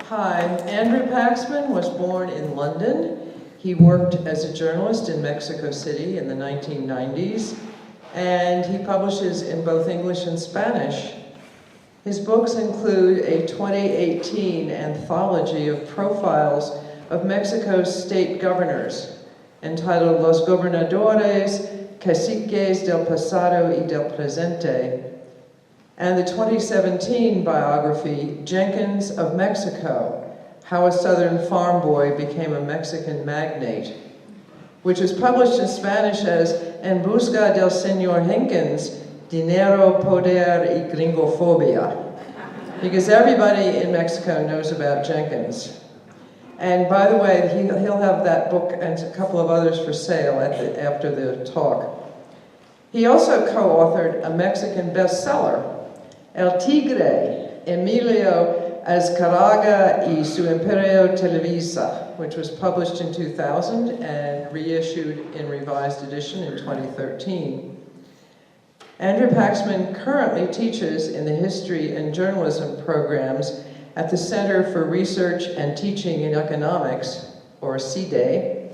Hi, Andrew Paxman was born in London. He worked as a journalist in Mexico City in the 1990s, and he publishes in both English and Spanish. His books include a 2018 anthology of profiles of Mexico's state governors, entitled Los Gobernadores, Caciques del Pasado y del Presente, and the 2017 biography, Jenkins of Mexico, How a Southern Farm Boy Became a Mexican Magnate, which was published in Spanish as En Busca del Señor Jenkins, Dinero, Poder y Gringofobia, because everybody in Mexico knows about Jenkins. And by the way, he'll have that book and a couple of others for sale after the talk. He also co-authored a Mexican bestseller, El Tigre, Emilio Azcárraga y su Imperio Televisa, which was published in 2000 and reissued in revised edition in 2013. Andrew Paxman currently teaches in the History and Journalism programs at the Center for Research and Teaching in Economics, or CIDE,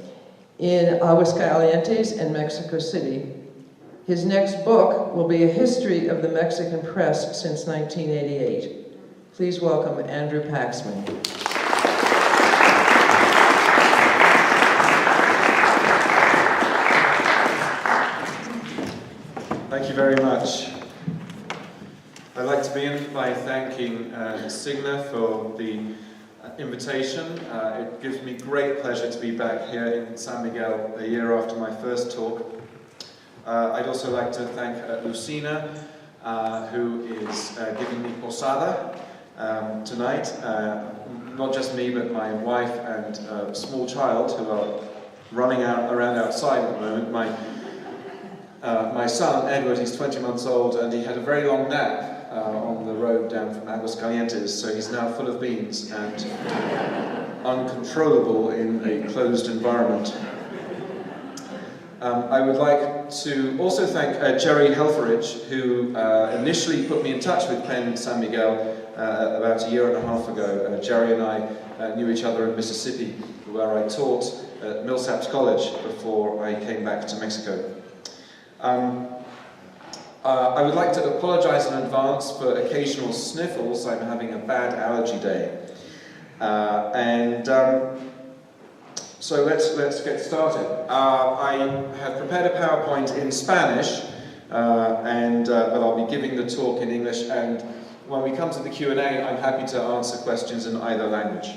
in Aguascalientes and Mexico City. His next book will be a history of the Mexican press since 1988. Please welcome Andrew Paxman. Thank you very much. I'd like to begin by thanking Signa for the invitation. It gives me great pleasure to be back here in San Miguel a year after my first talk. I'd also like to thank Lucina, who is giving me posada tonight. Not just me, but my wife and a small child who are running around outside at the moment. My son, Edward, he's 20 months old, and he had a very long nap on the road down from Aguascalientes, so he's now full of beans and uncontrollable in a closed environment. I would like to also thank Jerry Helferich, who initially put me in touch with Penn San Miguel about a year and a half ago. Jerry and I knew each other in Mississippi, where I taught at Millsaps College before I came back to Mexico. I would like to apologize in advance for occasional sniffles. I'm having a bad allergy day. So let's get started. I have prepared a PowerPoint in Spanish, but I'll be giving the talk in English, and when we come to the Q&A, I'm happy to answer questions in either language.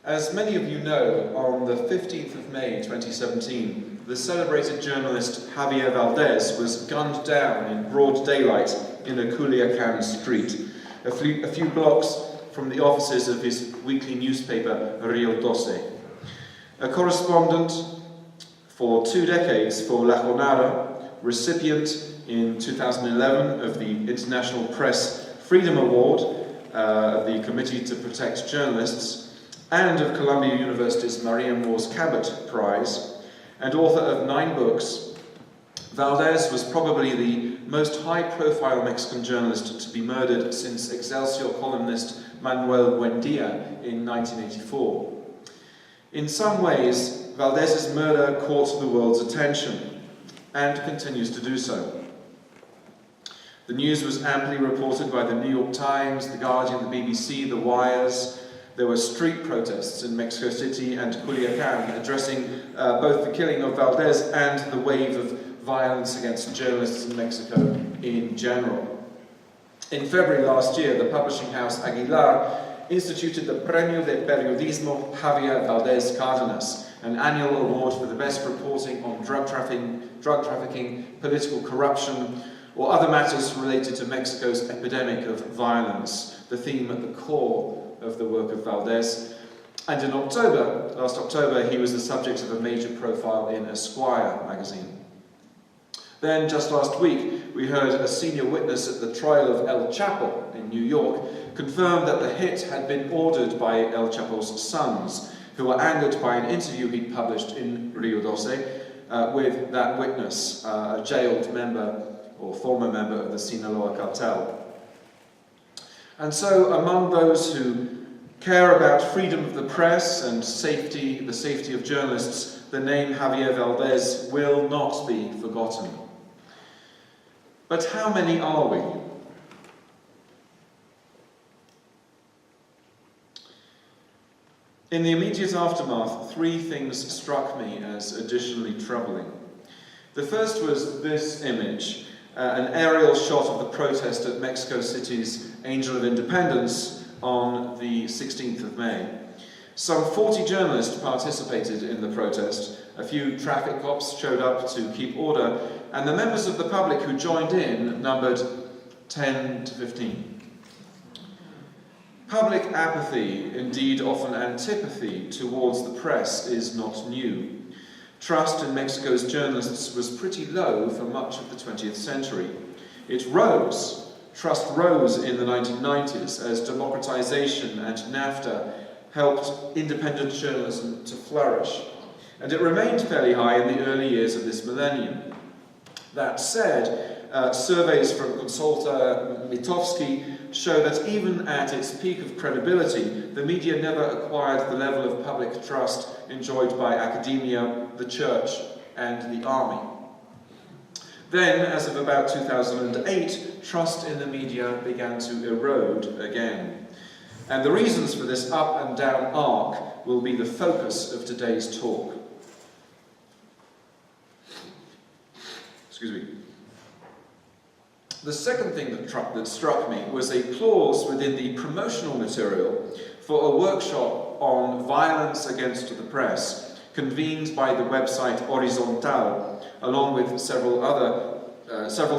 As many of you know, on the 15th of May 2017, the celebrated journalist Javier Valdez was gunned down in broad daylight in a Culiacan street, a few blocks from the offices of his weekly newspaper, Rio 12. A correspondent for 2 decades for La Jornada, recipient in 2011 of the International Press Freedom Award of the Committee to Protect Journalists, and of Columbia University's Maria Morse Cabot Prize, and author of 9 books, Valdez was probably the most high-profile Mexican journalist to be murdered since Excelsior columnist Manuel Buendia in 1984. In some ways, Valdez's murder caught the world's attention, and continues to do so. The news was amply reported by the New York Times, The Guardian, the BBC, The Wires. There were street protests in Mexico City and Culiacan addressing both the killing of Valdez and the wave of violence against journalists in Mexico in general. In February last year, the publishing house Aguilar instituted the Premio de Periodismo Javier Valdez Cárdenas, an annual award for the best reporting on drug trafficking, political corruption, or other matters related to Mexico's epidemic of violence, the theme at the core of the work of Valdez. And in last October, he was the subject of a major profile in Esquire magazine. Then, just last week, we heard a senior witness at the trial of El Chapo in New York confirm that the hit had been ordered by El Chapo's sons, who were angered by an interview he'd published in Rio 12 with that witness, a jailed member or former member of the Sinaloa cartel. And so, among those who care about freedom of the press and the safety of journalists, the name Javier Valdés will not be forgotten. But how many are we? In the immediate aftermath, three things struck me as additionally troubling. The first was this image, an aerial shot of the protest at Mexico City's Angel of Independence on the 16th of May. Some 40 journalists participated in the protest, a few traffic cops showed up to keep order, and the members of the public who joined in numbered 10 to 15. Public apathy, indeed often antipathy, towards the press is not new. Trust in Mexico's journalists was pretty low for much of the 20th century. It rose. Trust rose in the 1990s as democratization and NAFTA helped independent journalism to flourish. And it remained fairly high in the early years of this millennium. That said, surveys from Consulta Mitofsky show that even at its peak of credibility, the media never acquired the level of public trust enjoyed by academia, the church, and the army. Then, as of about 2008, trust in the media began to erode again. And the reasons for this up and down arc will be the focus of today's talk. Excuse me. The second thing that struck me was a clause within the promotional material for a workshop on violence against the press, convened by the website Horizontal, along with several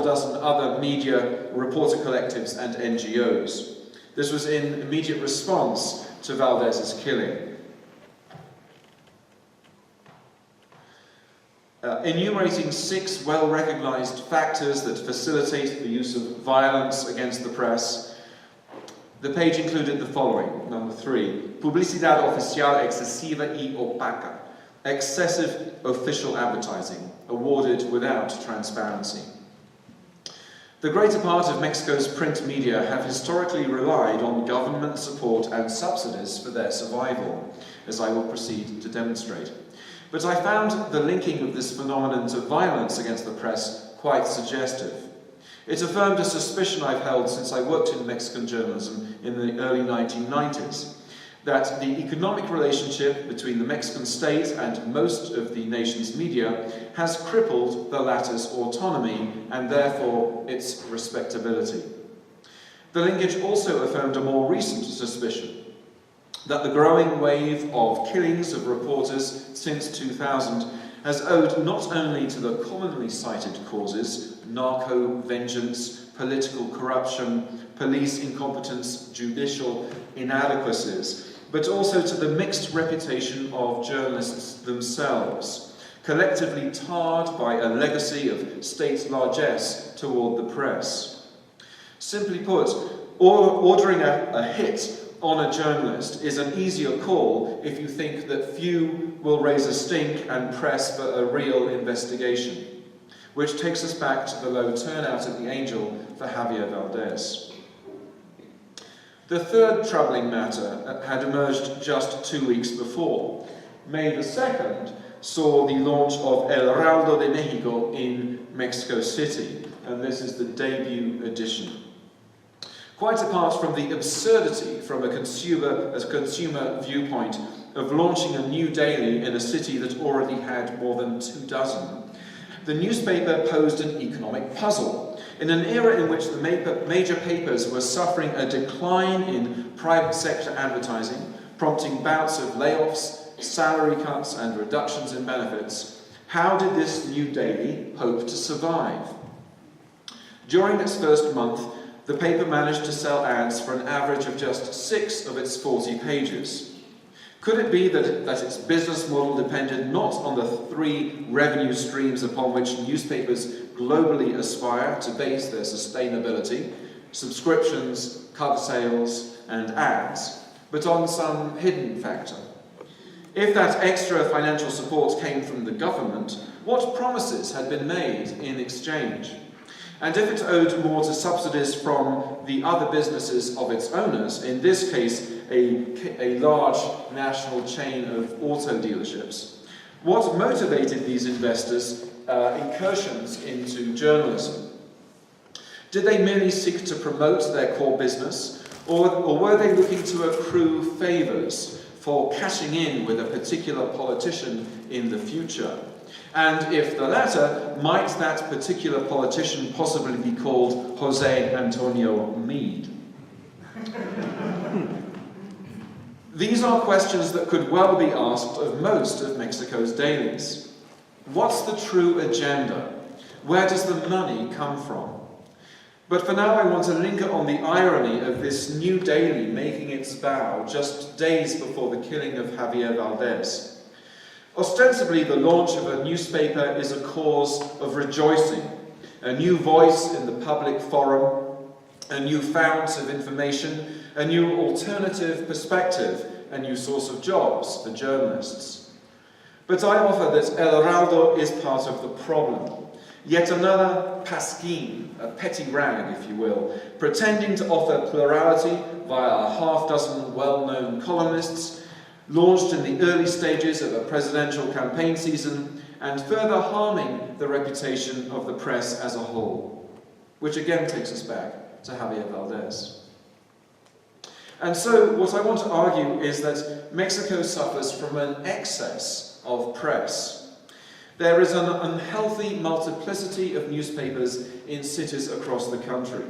dozen other media, reporter collectives and NGOs. This was in immediate response to Valdés's killing. Enumerating 6 well-recognized factors that facilitate the use of violence against the press, the page included the following. Number 3, publicidad oficial excesiva y opaca, excessive official advertising, awarded without transparency. The greater part of Mexico's print media have historically relied on government support and subsidies for their survival, as I will proceed to demonstrate. But I found the linking of this phenomenon to violence against the press quite suggestive. It affirmed a suspicion I've held since I worked in Mexican journalism in the early 1990s, that the economic relationship between the Mexican state and most of the nation's media has crippled the latter's autonomy and therefore its respectability. The linkage also affirmed a more recent suspicion, that the growing wave of killings of reporters since 2000 has owed not only to the commonly cited causes, narco-vengeance, political corruption, police incompetence, judicial inadequacies, but also to the mixed reputation of journalists themselves, collectively tarred by a legacy of state largesse toward the press. Simply put, ordering a hit on a journalist is an easier call if you think that few will raise a stink and press for a real investigation, which takes us back to the low turnout at the Angel for Javier Valdés. The third troubling matter had emerged just 2 weeks before. May the 2nd saw the launch of El Heraldo de México in Mexico City, and this is the debut edition. Quite apart from the absurdity from a consumer viewpoint of launching a new daily in a city that already had more than 24, the newspaper posed an economic puzzle. In an era in which the major papers were suffering a decline in private sector advertising, prompting bouts of layoffs, salary cuts and reductions in benefits, how did this new daily hope to survive? During its first month, the paper managed to sell ads for an average of just 6 of its 40 pages. Could it be that its business model depended not on the 3 revenue streams upon which newspapers globally aspire to base their sustainability, subscriptions, cover sales, and ads, but on some hidden factor? If that extra financial support came from the government, what promises had been made in exchange? And if it owed more to subsidies from the other businesses of its owners, in this case a large national chain of auto dealerships. What motivated these investors' incursions into journalism? Did they merely seek to promote their core business, or were they looking to accrue favours for cashing in with a particular politician in the future? And if the latter, might that particular politician possibly be called Jose Antonio Meade? These are questions that could well be asked of most of Mexico's dailies. What's the true agenda? Where does the money come from? But for now I want to linger on the irony of this new daily making its bow just days before the killing of Javier Valdez. Ostensibly, the launch of a newspaper is a cause of rejoicing, a new voice in the public forum, a new fount of information, a new alternative perspective, a new source of jobs for journalists. But I offer that El Heraldo is part of the problem. Yet another pasquin, a petty rag, if you will, pretending to offer plurality via a half-dozen well-known columnists, launched in the early stages of a presidential campaign season, and further harming the reputation of the press as a whole, which again takes us back to Javier Valdez. And so, what I want to argue is that Mexico suffers from an excess of press. There is an unhealthy multiplicity of newspapers in cities across the country,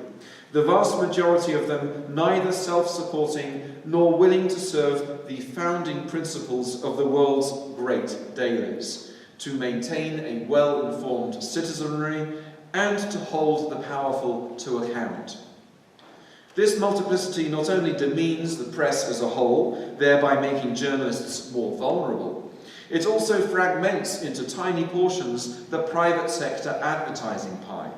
the vast majority of them neither self-supporting nor willing to serve the founding principles of the world's great dailies, to maintain a well-informed citizenry and to hold the powerful to account. This multiplicity not only demeans the press as a whole, thereby making journalists more vulnerable, it also fragments into tiny portions the private sector advertising pie,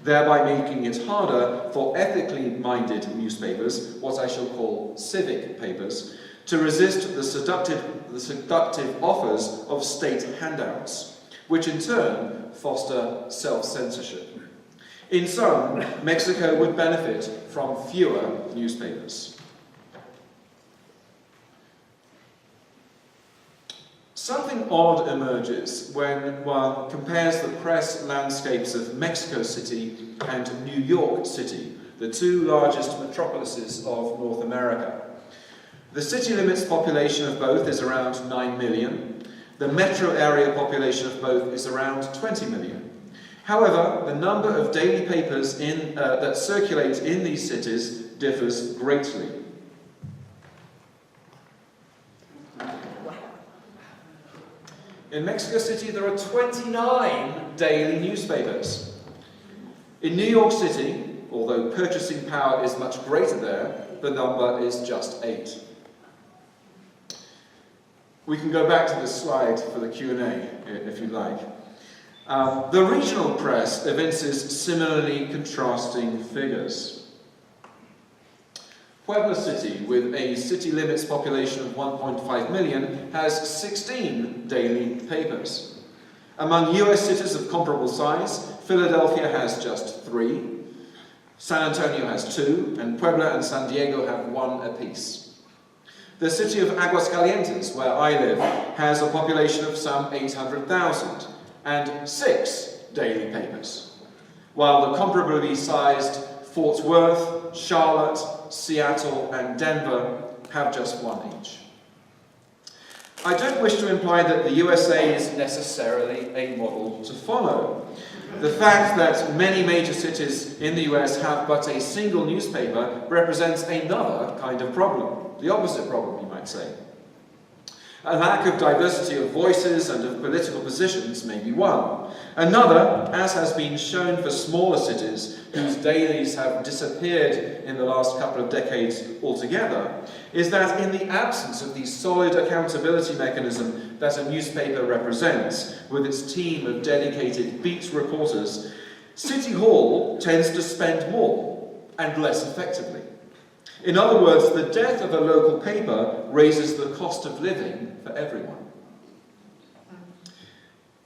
thereby making it harder for ethically minded newspapers, what I shall call civic papers, to resist the seductive offers of state handouts, which in turn foster self-censorship. In sum, Mexico would benefit from fewer newspapers. Something odd emerges when one compares the press landscapes of Mexico City and New York City, the two largest metropolises of North America. The city limits population of both is around 9 million. The metro area population of both is around 20 million. However, the number of daily papers that circulate in these cities differs greatly. In Mexico City, there are 29 daily newspapers. In New York City, although purchasing power is much greater there, the number is just 8. We can go back to this slide for the Q&A, if you like. The regional press evinces similarly contrasting figures. Puebla City, with a city limits population of 1.5 million, has 16 daily papers. Among US cities of comparable size, Philadelphia has just 3, San Antonio has 2, and Puebla and San Diego have 1 apiece. The city of Aguascalientes, where I live, has a population of some 800,000 and 6 daily papers, while the comparably sized Fort Worth, Charlotte, Seattle and Denver have just 1 each. I don't wish to imply that the USA is necessarily a model to follow. The fact that many major cities in the US have but a single newspaper represents another kind of problem, the opposite problem, you might say. A lack of diversity of voices and of political positions may be one. Another, as has been shown for smaller cities whose dailies have disappeared in the last couple of decades altogether, is that in the absence of the solid accountability mechanism that a newspaper represents, with its team of dedicated beat reporters, City Hall tends to spend more and less effectively. In other words, the death of a local paper raises the cost of living for everyone.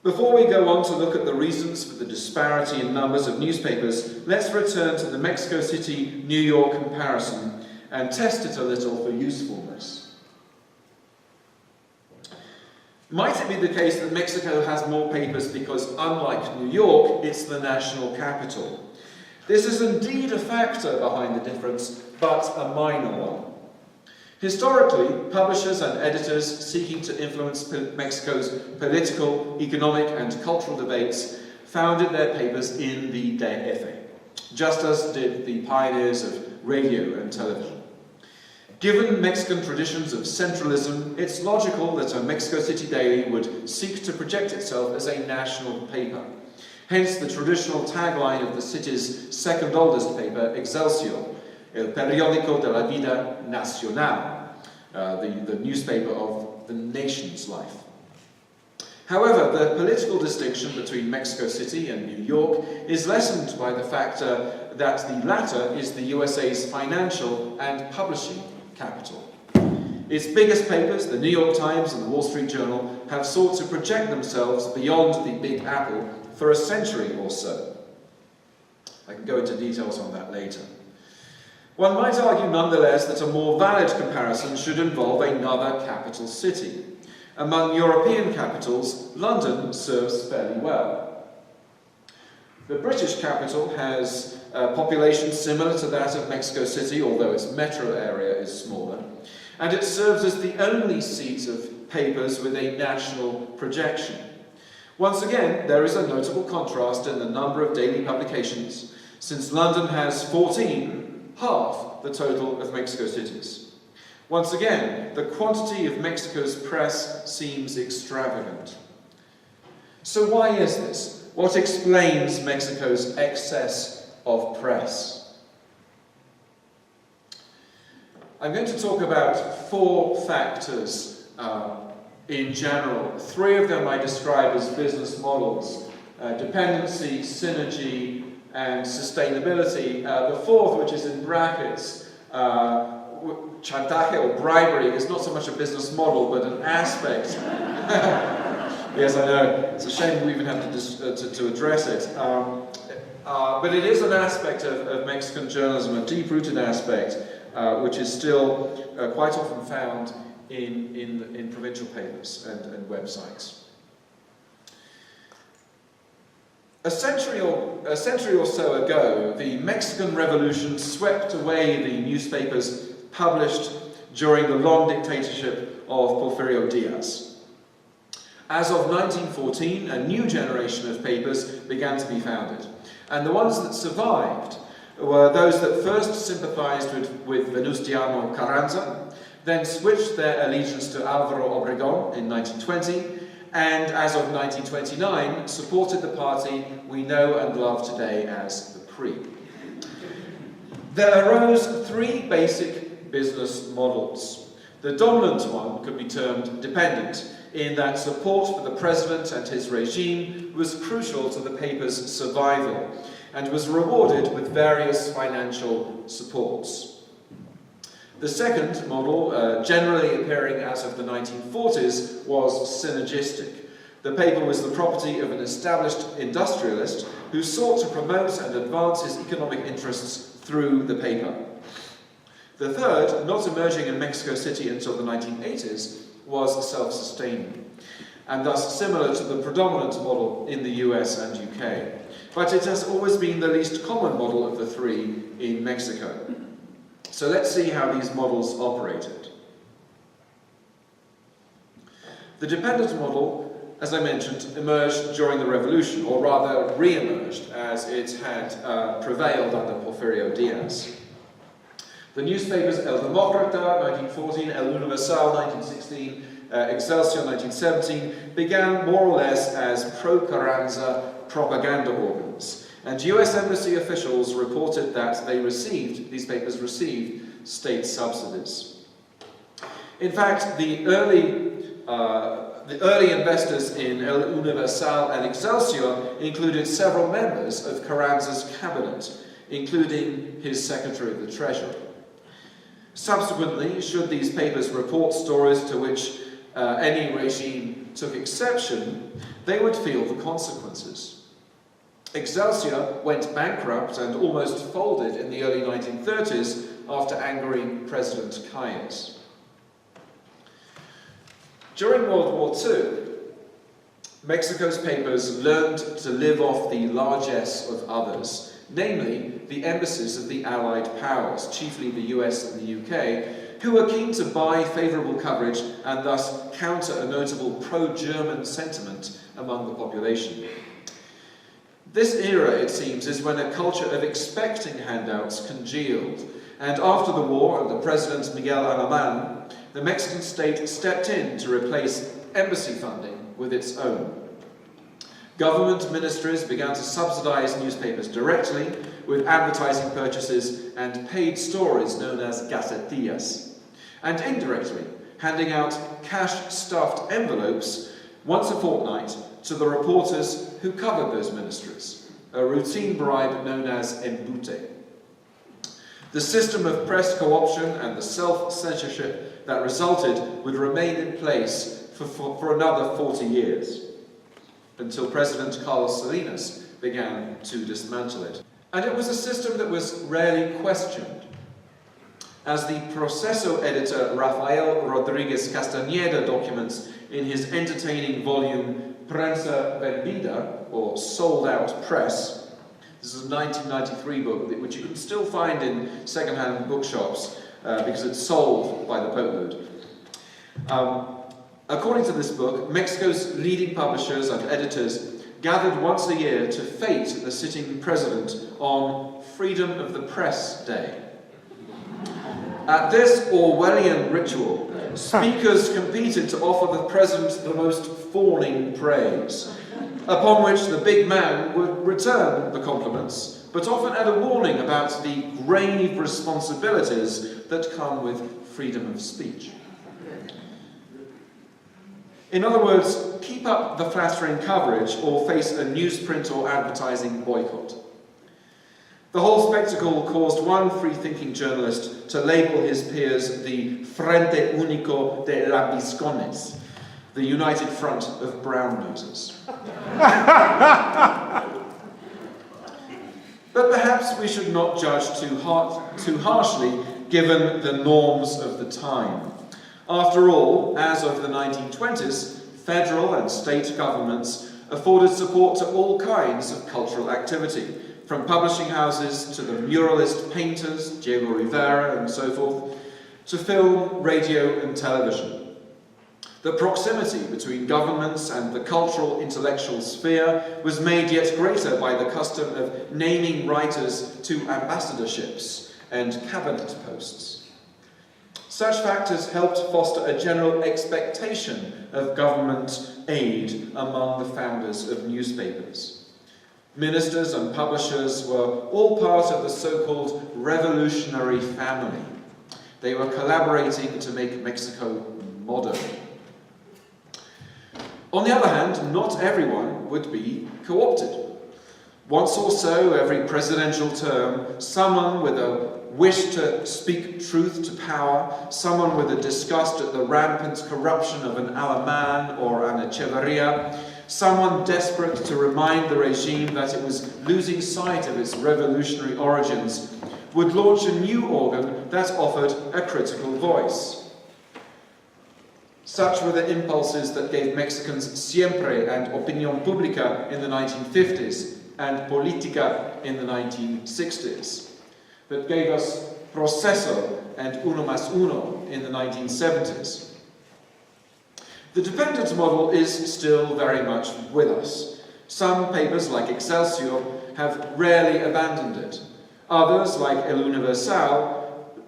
Before we go on to look at the reasons for the disparity in numbers of newspapers, let's return to the Mexico City-New York comparison and test it a little for usefulness. Might it be the case that Mexico has more papers because, unlike New York, it's the national capital? This is indeed a factor behind the difference, but a minor one. Historically, publishers and editors seeking to influence Mexico's political, economic, and cultural debates founded their papers in the DF, just as did the pioneers of radio and television. Given Mexican traditions of centralism, it's logical that a Mexico City daily would seek to project itself as a national paper. Hence the traditional tagline of the city's second oldest paper, Excelsior, El periódico de la vida nacional, the newspaper of the nation's life. However, the political distinction between Mexico City and New York is lessened by the factor that the latter is the USA's financial and publishing capital. Its biggest papers, the New York Times and the Wall Street Journal, have sought to project themselves beyond the Big Apple for a century or so. I can go into details on that later. One might argue nonetheless that a more valid comparison should involve another capital city. Among European capitals, London serves fairly well. The British capital has a population similar to that of Mexico City, although its metro area is smaller, and it serves as the only seat of papers with a national projection. Once again, there is a notable contrast in the number of daily publications, since London has 14, half the total of Mexico City's. Once again, the quantity of Mexico's press seems extravagant. So why is this? What explains Mexico's excess of press? I'm going to talk about 4 factors in general. 3 of them I describe as business models: dependency, synergy, and sustainability. The 4th, which is in brackets, chantaje or bribery, is not so much a business model, but an aspect. Yes, I know. It's a shame we even have to address it. But it is an aspect of Mexican journalism, a deep-rooted aspect, which is still quite often found in provincial papers and websites. A century or so ago, the Mexican Revolution swept away the newspapers published during the long dictatorship of Porfirio Diaz. As of 1914, a new generation of papers began to be founded, and the ones that survived were those that first sympathized with Venustiano Carranza, then switched their allegiance to Álvaro Obregón in 1920, and as of 1929, supported the party we know and love today as the PRI. There arose 3 basic business models. The dominant one could be termed dependent, in that support for the president and his regime was crucial to the paper's survival, and was rewarded with various financial supports. The second model, generally appearing as of the 1940s, was synergistic. The paper was the property of an established industrialist who sought to promote and advance his economic interests through the paper. The third, not emerging in Mexico City until the 1980s, was self-sustaining, and thus similar to the predominant model in the US and UK. But it has always been the least common model of the 3 in Mexico. So let's see how these models operated. The dependent model, as I mentioned, emerged during the revolution, or rather re-emerged, as it had prevailed under Porfirio Diaz. The newspapers El Demócrata, 1914, El Universal, 1916, Excelsior, 1917, began more or less as pro-Carranza propaganda organs, and US Embassy officials reported that these papers received state subsidies. In fact, the early investors in El Universal and Excelsior included several members of Carranza's cabinet, including his Secretary of the Treasury. Subsequently, should these papers report stories to which any regime took exception, they would feel the consequences. Excelsior went bankrupt and almost folded in the early 1930s after angering President Calles. During World War II, Mexico's papers learned to live off the largesse of others, namely the embassies of the Allied powers, chiefly the US and the UK, who were keen to buy favourable coverage and thus counter a notable pro-German sentiment among the population. This era, it seems, is when a culture of expecting handouts congealed, and after the war under President Miguel Alemán, the Mexican state stepped in to replace embassy funding with its own. Government ministries began to subsidize newspapers directly with advertising purchases and paid stories known as gacetillas, and indirectly handing out cash-stuffed envelopes once a fortnight to the reporters who covered those ministries, a routine bribe known as embute. The system of press co-option and the self-censorship that resulted would remain in place for another 40 years, until President Carlos Salinas began to dismantle it. And it was a system that was rarely questioned. As the Proceso editor Rafael Rodriguez Castañeda documents in his entertaining volume Prensa Vendida, or Sold Out Press, this is a 1993 book which you can still find in second-hand bookshops because it's sold by the boatload. According to this book, Mexico's leading publishers and editors gathered once a year to fete the sitting president on Freedom of the Press Day. At this Orwellian ritual, speakers competed to offer the president the most fawning praise, upon which the big man would return the compliments, but often add a warning about the grave responsibilities that come with freedom of speech. In other words, keep up the flattering coverage or face a newsprint or advertising boycott. The whole spectacle caused one free-thinking journalist to label his peers the Frente Único de Lambiscones, the united front of brown noses. But perhaps we should not judge too harshly given the norms of the time. After all, as of the 1920s, federal and state governments afforded support to all kinds of cultural activity, from publishing houses to the muralist painters, Diego Rivera and so forth, to film, radio and television. The proximity between governments and the cultural intellectual sphere was made yet greater by the custom of naming writers to ambassadorships and cabinet posts. Such factors helped foster a general expectation of government aid among the founders of newspapers. Ministers and publishers were all part of the so-called revolutionary family. They were collaborating to make Mexico modern. On the other hand, not everyone would be co-opted. Once or so every presidential term, someone with a wish to speak truth to power, someone with a disgust at the rampant corruption of an Alemán or an Echeverría, someone desperate to remind the regime that it was losing sight of its revolutionary origins, would launch a new organ that offered a critical voice. Such were the impulses that gave Mexicans Siempre and Opinión Pública in the 1950s and Política in the 1960s. That gave us Proceso and Uno Más Uno in the 1970s. The dependent model is still very much with us. Some papers, like Excelsior, have rarely abandoned it. Others, like El Universal,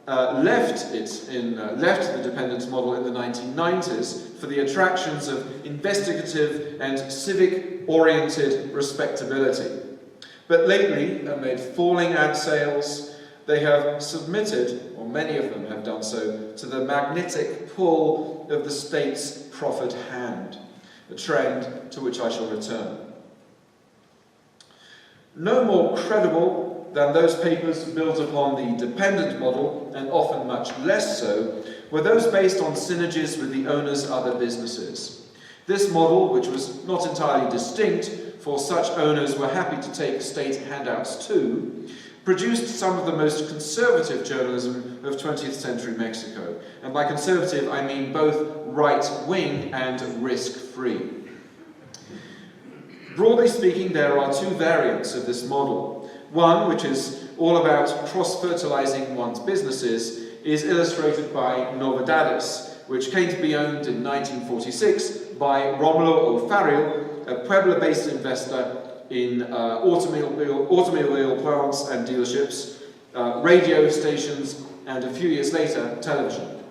left the dependent model in the 1990s for the attractions of investigative and civic-oriented respectability. But lately, amid falling ad sales, they have submitted, or many of them have done so, to the magnetic pull of the state's proffered hand, a trend to which I shall return. No more credible than those papers built upon the dependent model, and often much less so, were those based on synergies with the owner's other businesses. This model, which was not entirely distinct, for such owners were happy to take state handouts too, produced some of the most conservative journalism of 20th century Mexico. And by conservative, I mean both right-wing and risk-free. Broadly speaking, there are two variants of this model. One, which is all about cross-fertilizing one's businesses, is illustrated by Novedades, which came to be owned in 1946 by Romulo O'Farrill, a Puebla-based investor in automobile plants and dealerships, radio stations, and a few years later, television.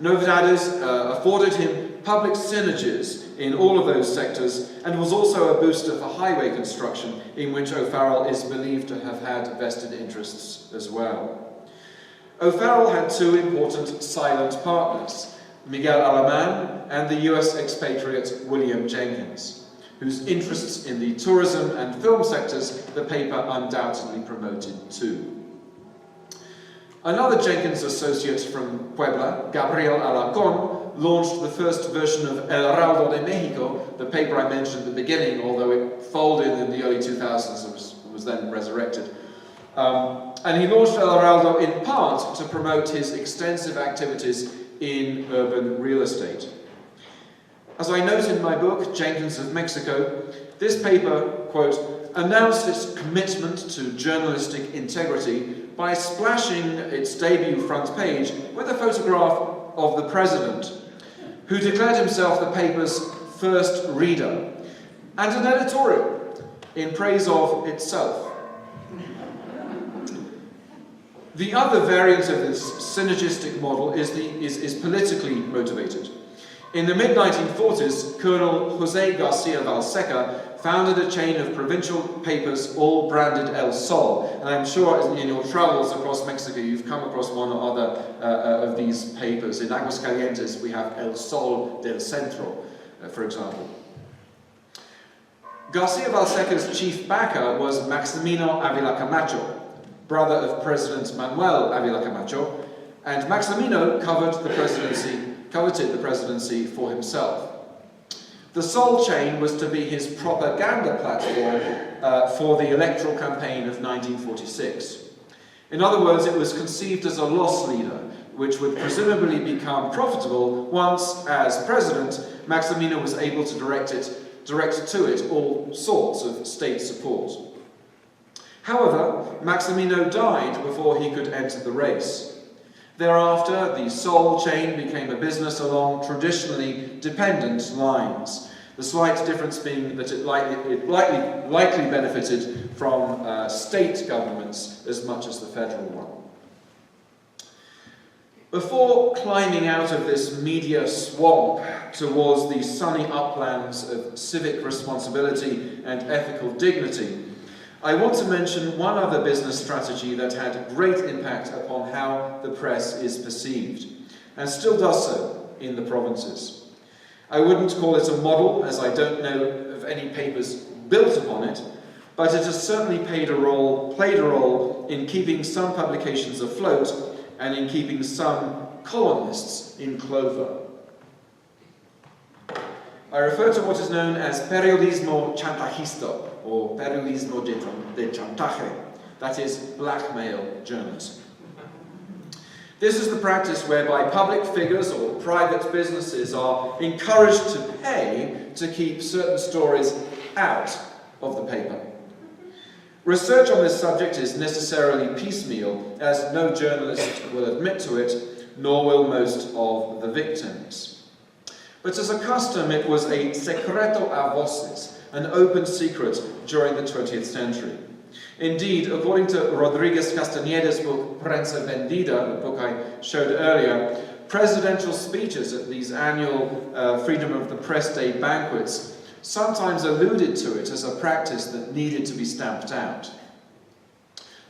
Novedades afforded him public synergies in all of those sectors and was also a booster for highway construction, in which O'Farrill is believed to have had vested interests as well. O'Farrill had two important silent partners, Miguel Alemán and the US expatriate William Jenkins, whose interests in the tourism and film sectors the paper undoubtedly promoted too. Another Jenkins associate from Puebla, Gabriel Alarcón, launched the first version of El Heraldo de Mexico, the paper I mentioned at the beginning, although it folded in the early 2000s and was then resurrected. And he launched El Heraldo in part to promote his extensive activities in urban real estate. As I note in my book, Jenkins of Mexico, this paper, quote, announced its commitment to journalistic integrity by splashing its debut front page with a photograph of the president, who declared himself the paper's first reader, and an editorial in praise of itself. The other variant of this synergistic model is politically motivated. In the mid-1940s, Colonel José García Valseca founded a chain of provincial papers all branded El Sol, and I'm sure in your travels across Mexico you've come across one or other of these papers. In Aguascalientes we have El Sol del Centro, for example. García Valseca's chief backer was Maximino Ávila Camacho, brother of President Manuel Ávila Camacho, and Maximino coveted the presidency for himself. The Sol chain was to be his propaganda platform for the electoral campaign of 1946. In other words, it was conceived as a loss leader, which would presumably become profitable once, as president, Maximino was able to direct to it all sorts of state support. However, Maximino died before he could enter the race. Thereafter, the Sol chain became a business along traditionally dependent lines, the slight difference being that it likely benefited from state governments as much as the federal one. Before climbing out of this media swamp towards the sunny uplands of civic responsibility and ethical dignity, I want to mention one other business strategy that had great impact upon how the press is perceived, and still does so in the provinces. I wouldn't call it a model, as I don't know of any papers built upon it, but it has certainly played a role in keeping some publications afloat and in keeping some columnists in clover. I refer to what is known as periodismo chantajista, or periodismo de chantaje, that is, blackmail journalism. This is the practice whereby public figures or private businesses are encouraged to pay to keep certain stories out of the paper. Research on this subject is necessarily piecemeal, as no journalist will admit to it, nor will most of the victims. But as a custom, it was a secreto a voces, an open secret during the 20th century. Indeed, according to Rodriguez Castañeda's book Prensa Vendida, the book I showed earlier, presidential speeches at these annual Freedom of the Press Day banquets sometimes alluded to it as a practice that needed to be stamped out.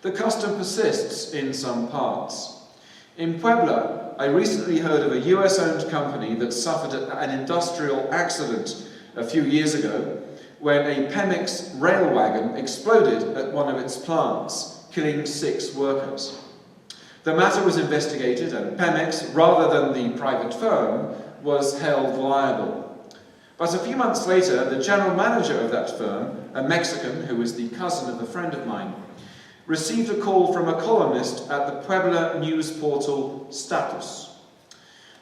The custom persists in some parts. In Puebla, I recently heard of a US-owned company that suffered an industrial accident a few years ago when a Pemex rail wagon exploded at one of its plants, killing 6 workers. The matter was investigated and Pemex, rather than the private firm, was held liable. But a few months later, the general manager of that firm, a Mexican who was the cousin of a friend of mine, received a call from a columnist at the Puebla news portal Status.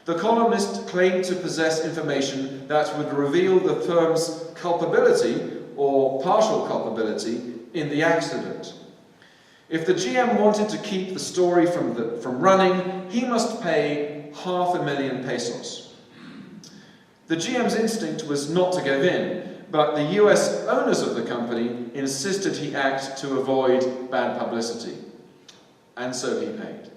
The columnist claimed to possess information that would reveal the firm's culpability, or partial culpability, in the accident. If the GM wanted to keep the story from running, he must pay 500,000 pesos. The GM's instinct was not to give in, but the US owners of the company insisted he act to avoid bad publicity. And so he paid.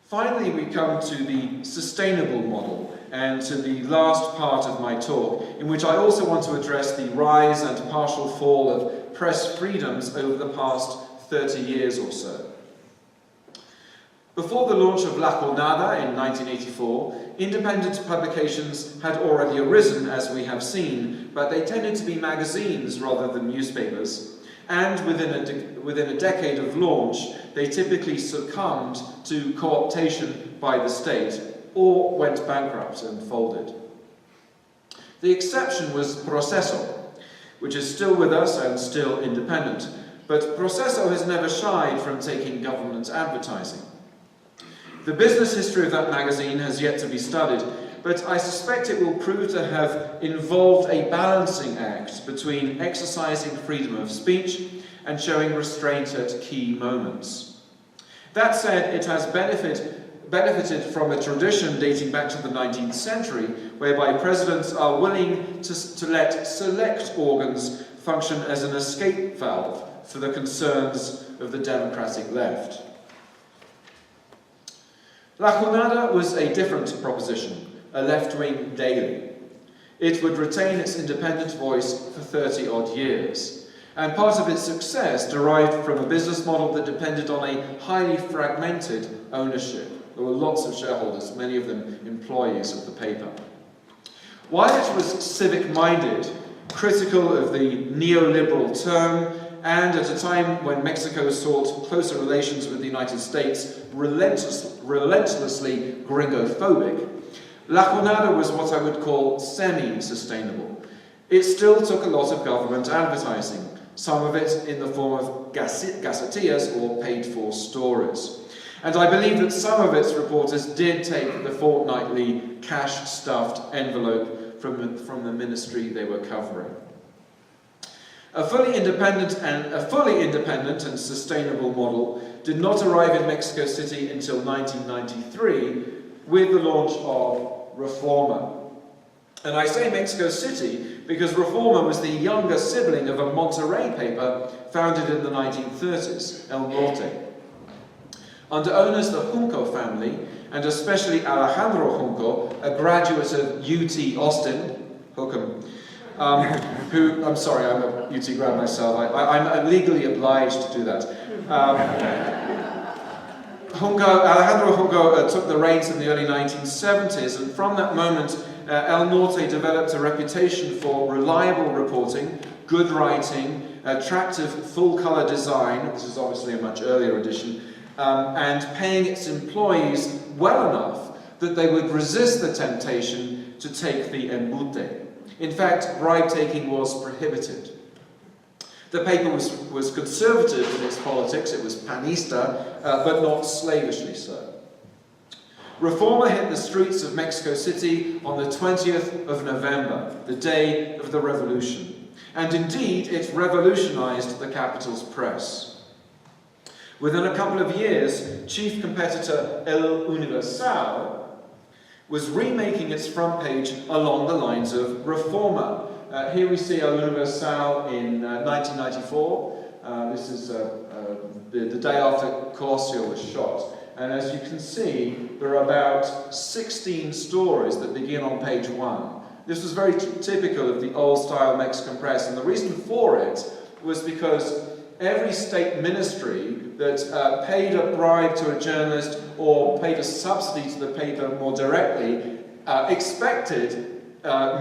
Finally, we come to the sustainable model and to the last part of my talk, in which I also want to address the rise and partial fall of press freedoms over the past 30 years or so. Before the launch of La Jornada in 1984, independent publications had already arisen, as we have seen, but they tended to be magazines rather than newspapers. And within a decade of launch, they typically succumbed to co-optation by the state or went bankrupt and folded. The exception was Proceso, which is still with us and still independent, but Proceso has never shied from taking government advertising. The business history of that magazine has yet to be studied, but I suspect it will prove to have involved a balancing act between exercising freedom of speech and showing restraint at key moments. That said, it has benefited from a tradition dating back to the 19th century, whereby presidents are willing to let select organs function as an escape valve for the concerns of the democratic left. La Jornada was a different proposition, a left-wing daily. It would retain its independent voice for 30-odd years, and part of its success derived from a business model that depended on a highly fragmented ownership. There were lots of shareholders, many of them employees of the paper. While it was civic-minded, critical of the neoliberal term, and at a time when Mexico sought closer relations with the United States, relentlessly gringophobic, La Jornada was what I would call semi-sustainable. It still took a lot of government advertising, some of it in the form of gacetillas or paid-for stories. And I believe that some of its reporters did take the fortnightly cash-stuffed envelope from the ministry they were covering. A fully independent and sustainable model did not arrive in Mexico City until 1993 with the launch of Reforma. And I say Mexico City because Reforma was the younger sibling of a Monterrey paper founded in the 1930s, El Norte. Under owners the Junco family, and especially Alejandro Junco, a graduate of UT Austin, Hookham, who, I'm sorry, I'm a UT grad myself, I'm legally obliged to do that. Alejandro Junco took the reins in the early 1970s, and from that moment, El Norte developed a reputation for reliable reporting, good writing, attractive full-colour design, this is obviously a much earlier edition, and paying its employees well enough that they would resist the temptation to take the embute. In fact, bribe-taking was prohibited. The paper was conservative in its politics, it was panista, but not slavishly so. Reforma hit the streets of Mexico City on the 20th of November, the day of the revolution. And indeed, it revolutionized the capital's press. Within a couple of years, chief competitor El Universal was remaking its front page along the lines of Reforma. Here we see El Universal in 1994. This is the day after Colosio was shot. And as you can see, there are about 16 stories that begin on page 1. This was very typical of the old-style Mexican press, and the reason for it was because every state ministry that paid a bribe to a journalist or paid a subsidy to the paper more directly expected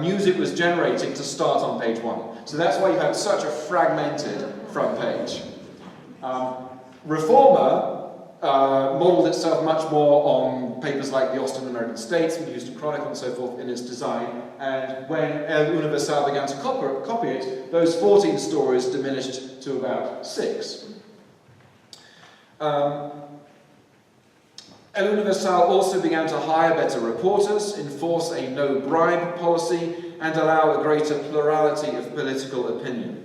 news it was generating to start on page 1. So that's why you have such a fragmented front page. Reforma modelled itself much more on papers like the Austin American Statesman, used a chronicle and so forth in its design, and when El Universal began to copy it, those 14 stories diminished to about 6. El Universal also began to hire better reporters, enforce a no-bribe policy, and allow a greater plurality of political opinion.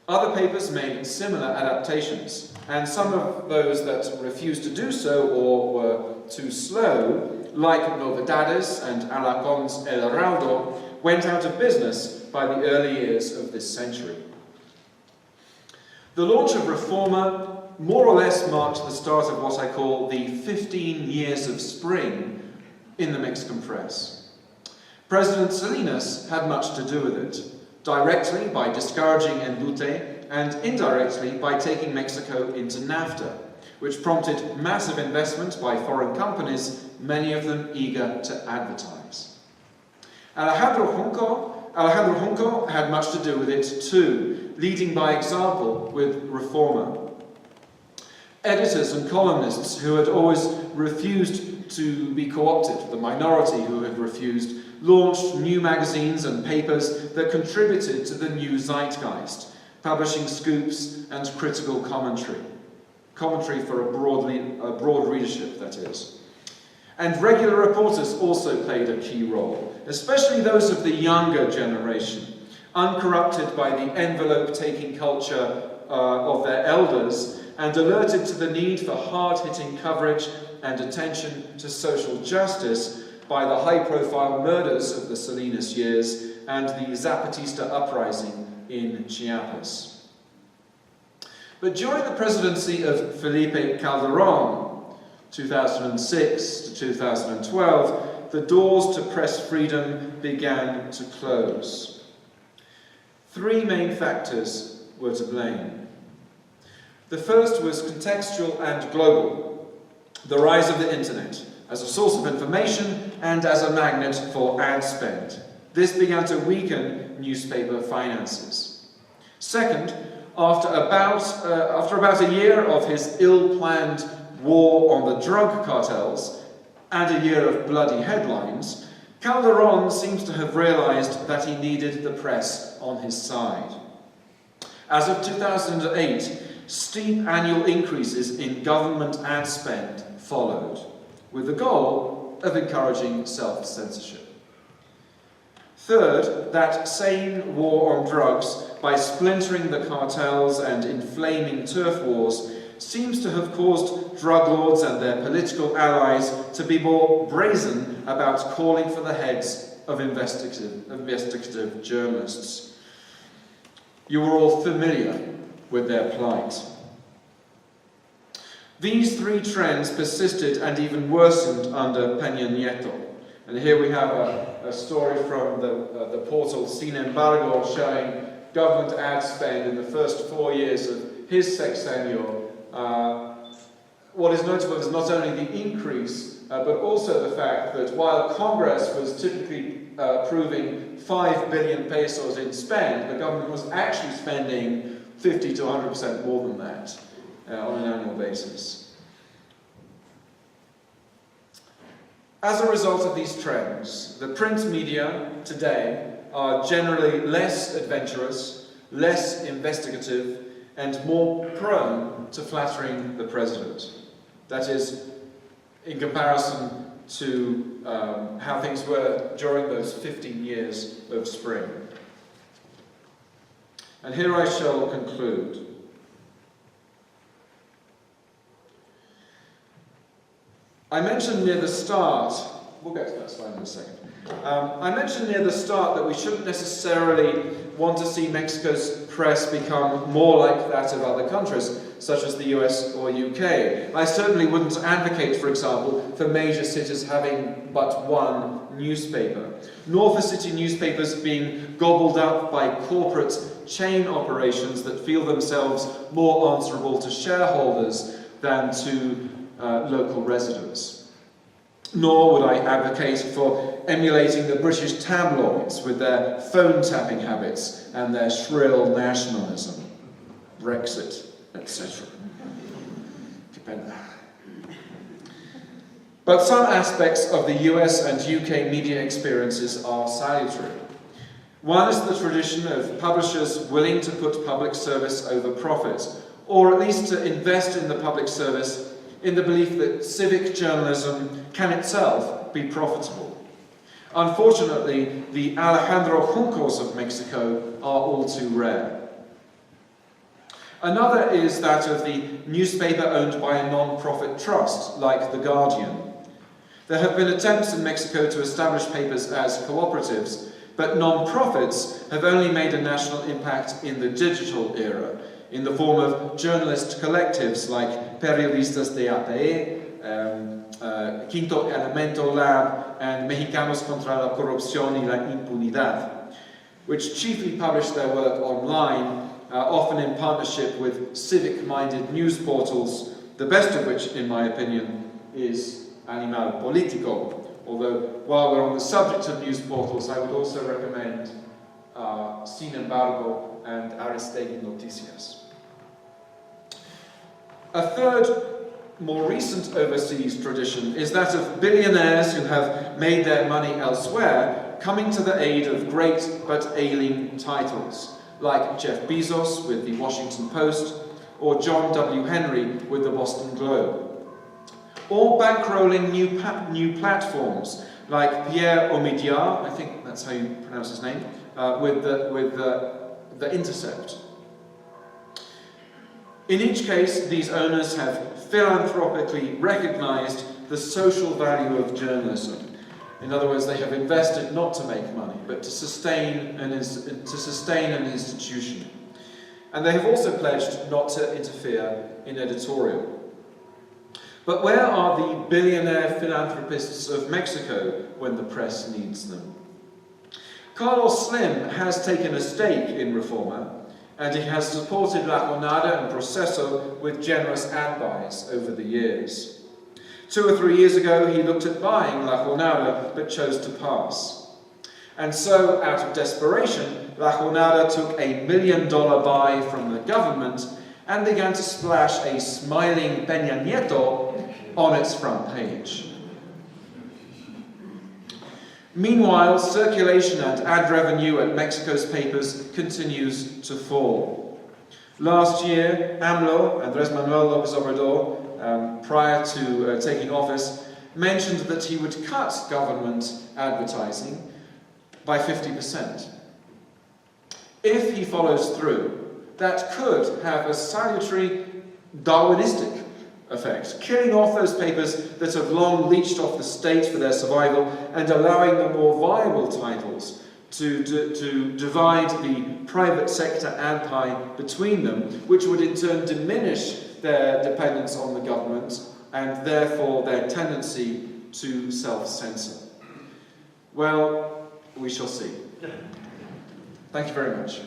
Other papers made similar adaptations, and some of those that refused to do so or were too slow, like Novedades and Alarcón's El Heraldo, went out of business by the early years of this century. The launch of Reforma more or less marked the start of what I call the 15 years of spring in the Mexican press. President Salinas had much to do with it, directly by discouraging Endute and indirectly by taking Mexico into NAFTA, which prompted massive investment by foreign companies, many of them eager to advertise. Alejandro Junco had much to do with it too, leading by example with Reforma. Editors and columnists who had always refused to be co-opted, the minority who had refused, launched new magazines and papers that contributed to the new zeitgeist, publishing scoops and critical commentary for a broad readership, that is. And regular reporters also played a key role, especially those of the younger generation, uncorrupted by the envelope-taking culture of their elders, and alerted to the need for hard-hitting coverage and attention to social justice by the high-profile murders of the Salinas years and the Zapatista uprising in Chiapas. But during the presidency of Felipe Calderón, 2006 to 2012, the doors to press freedom began to close. 3 main factors were to blame. The first was contextual and global, the rise of the internet as a source of information and as a magnet for ad spend. This began to weaken newspaper finances. Second, after about a year of his ill-planned war on the drug cartels and a year of bloody headlines, Calderón seems to have realized that he needed the press on his side. As of 2008, steep annual increases in government ad spend followed, with the goal of encouraging self-censorship. Third, that same war on drugs, by splintering the cartels and inflaming turf wars, seems to have caused drug lords and their political allies to be more brazen about calling for the heads of investigative journalists. You are all familiar with their plight. These 3 trends persisted and even worsened under Peña Nieto. And here we have a story from the portal Sin Embargo showing government ad spend in the first 4 years of his sexennial. What is notable is not only the increase, but also the fact that while Congress was typically approving 5 billion pesos in spend, the government was actually spending 50 to 100% more than that on an annual basis. As a result of these trends, the print media today are generally less adventurous, less investigative, and more prone to flattering the president. That is, in comparison to how things were during those 15 years of spring. And here I shall conclude. I mentioned near the start, we'll get to that slide in a second. I mentioned near the start that we shouldn't necessarily want to see Mexico's press become more like that of other countries, such as the US or UK. I certainly wouldn't advocate, for example, for major cities having but one newspaper, nor for city newspapers being gobbled up by corporate chain operations that feel themselves more answerable to shareholders than to local residents. Nor would I advocate for emulating the British tabloids with their phone-tapping habits and their shrill nationalism. Brexit etc. But some aspects of the US and UK media experiences are salutary. One is the tradition of publishers willing to put public service over profit, or at least to invest in the public service in the belief that civic journalism can itself be profitable. Unfortunately, the Alejandro Juncos of Mexico are all too rare. Another is that of the newspaper owned by a non-profit trust, like The Guardian. There have been attempts in Mexico to establish papers as cooperatives, but non-profits have only made a national impact in the digital era, in the form of journalist collectives like Periodistas de APE, Quinto Elemento Lab, and Mexicanos contra la Corrupción y la Impunidad, which chiefly publish their work online, often in partnership with civic-minded news portals, the best of which, in my opinion, is Animal Político. Although, while we're on the subject of news portals, I would also recommend Sin Embargo and Aristegui Noticias. A third, more recent overseas tradition is that of billionaires who have made their money elsewhere coming to the aid of great but ailing titles, like Jeff Bezos with the Washington Post, or John W. Henry with the Boston Globe. Or bankrolling new platforms, like Pierre Omidyar, I think that's how you pronounce his name, with the Intercept. In each case, these owners have philanthropically recognized the social value of journalism. In other words, they have invested not to make money, but to sustain an institution. And they have also pledged not to interfere in editorial. But where are the billionaire philanthropists of Mexico when the press needs them? Carlos Slim has taken a stake in Reforma, and he has supported La Jornada and Proceso with generous ad buys over the years. 2 or 3 years ago, he looked at buying La Jornada, but chose to pass. And so, out of desperation, La Jornada took $1 million buy from the government and began to splash a smiling Peña Nieto on its front page. Meanwhile, circulation and ad revenue at Mexico's papers continues to fall. Last year, AMLO, Andrés Manuel López Obrador, prior to taking office, mentioned that he would cut government advertising by 50%. If he follows through, that could have a salutary Darwinistic effect, killing off those papers that have long leached off the state for their survival and allowing the more viable titles to divide the private sector ad pie between them, which would in turn diminish their dependence on the government and therefore their tendency to self-censor. Well, we shall see. Thank you very much.